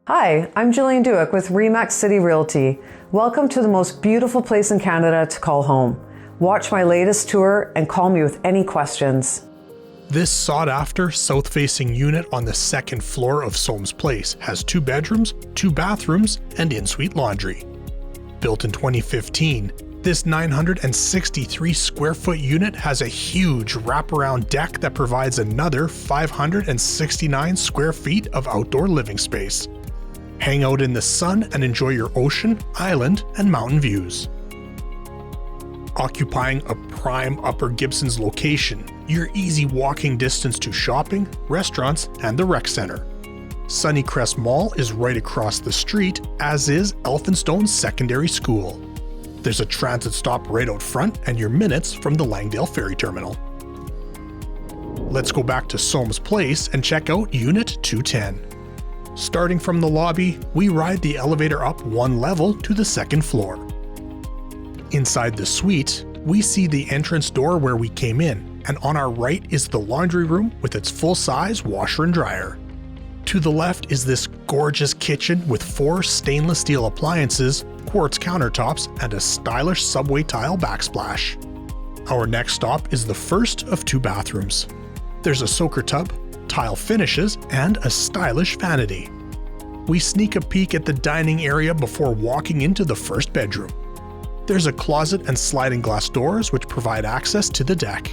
Hi, I'm Jillian Dueck with Remax City Realty. Welcome to the most beautiful place in Canada to call home. Watch my latest tour and call me with any questions. This sought-after south-facing unit on the second floor of Soames Place has 2 bedrooms, 2 bathrooms, and in-suite laundry. Built in 2015, this 963 square foot unit has a huge wraparound deck that provides another 569 square feet of outdoor living space. Hang out in the sun and enjoy your ocean, island, and mountain views. Occupying a prime Upper Gibsons location, your easy walking distance to shopping, restaurants, and the rec center. Sunnycrest Mall is right across the street, as is Elphinstone Secondary School. There's a transit stop right out front and you're minutes from the Langdale Ferry Terminal. Let's go back to Soames Place and check out Unit 210. Starting from the lobby, we ride the elevator up 1 level to the 2nd floor. Inside the suite, we see the entrance door where we came in, and on our right is the laundry room with its full-size washer and dryer. To the left is this gorgeous kitchen with 4 stainless steel appliances, quartz countertops, and a stylish subway tile backsplash. Our next stop is the first of 2 bathrooms. There's a soaker tub, tile finishes, and a stylish vanity. We sneak a peek at the dining area before walking into the first bedroom. There's a closet and sliding glass doors which provide access to the deck.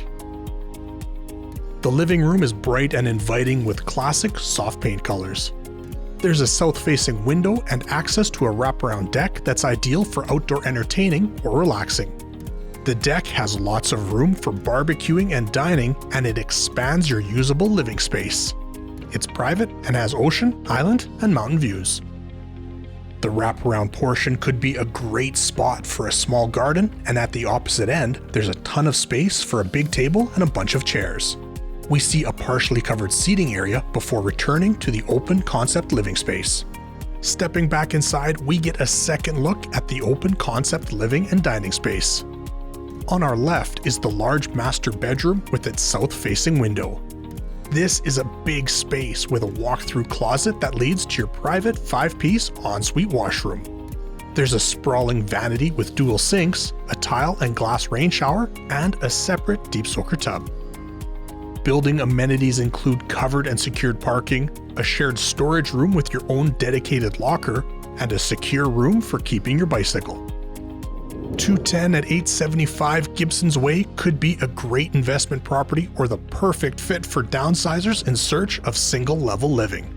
The living room is bright and inviting with classic soft paint colors. There's a south-facing window and access to a wraparound deck that's ideal for outdoor entertaining or relaxing. The deck has lots of room for barbecuing and dining, and it expands your usable living space. It's private and has ocean, island, and mountain views. The wraparound portion could be a great spot for a small garden, and at the opposite end, there's a ton of space for a big table and a bunch of chairs. We see a partially covered seating area before returning to the open concept living space. Stepping back inside, we get a second look at the open concept living and dining space. On our left is the large master bedroom with its south-facing window. This is a big space with a walk-through closet that leads to your private 5-piece ensuite washroom. There's a sprawling vanity with dual sinks, a tile and glass rain shower, and a separate deep soaker tub. Building amenities include covered and secured parking, a shared storage room with your own dedicated locker, and a secure room for keeping your bicycle. 210 at 875 Gibsons Way could be a great investment property or the perfect fit for downsizers in search of single-level living.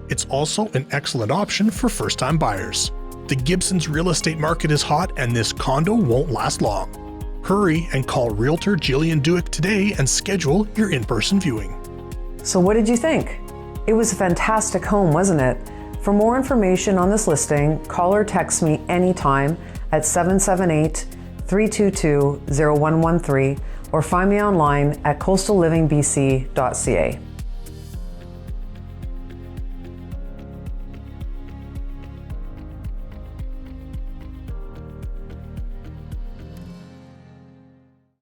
It's also an excellent option for first-time buyers. The Gibsons real estate market is hot and this condo won't last long. Hurry and call Realtor Jillian Dueck today and schedule your in-person viewing. So what did you think? It was a fantastic home, wasn't it? For more information on this listing, call or text me anytime at 778-322-0113 or find me online at coastallivingbc.ca.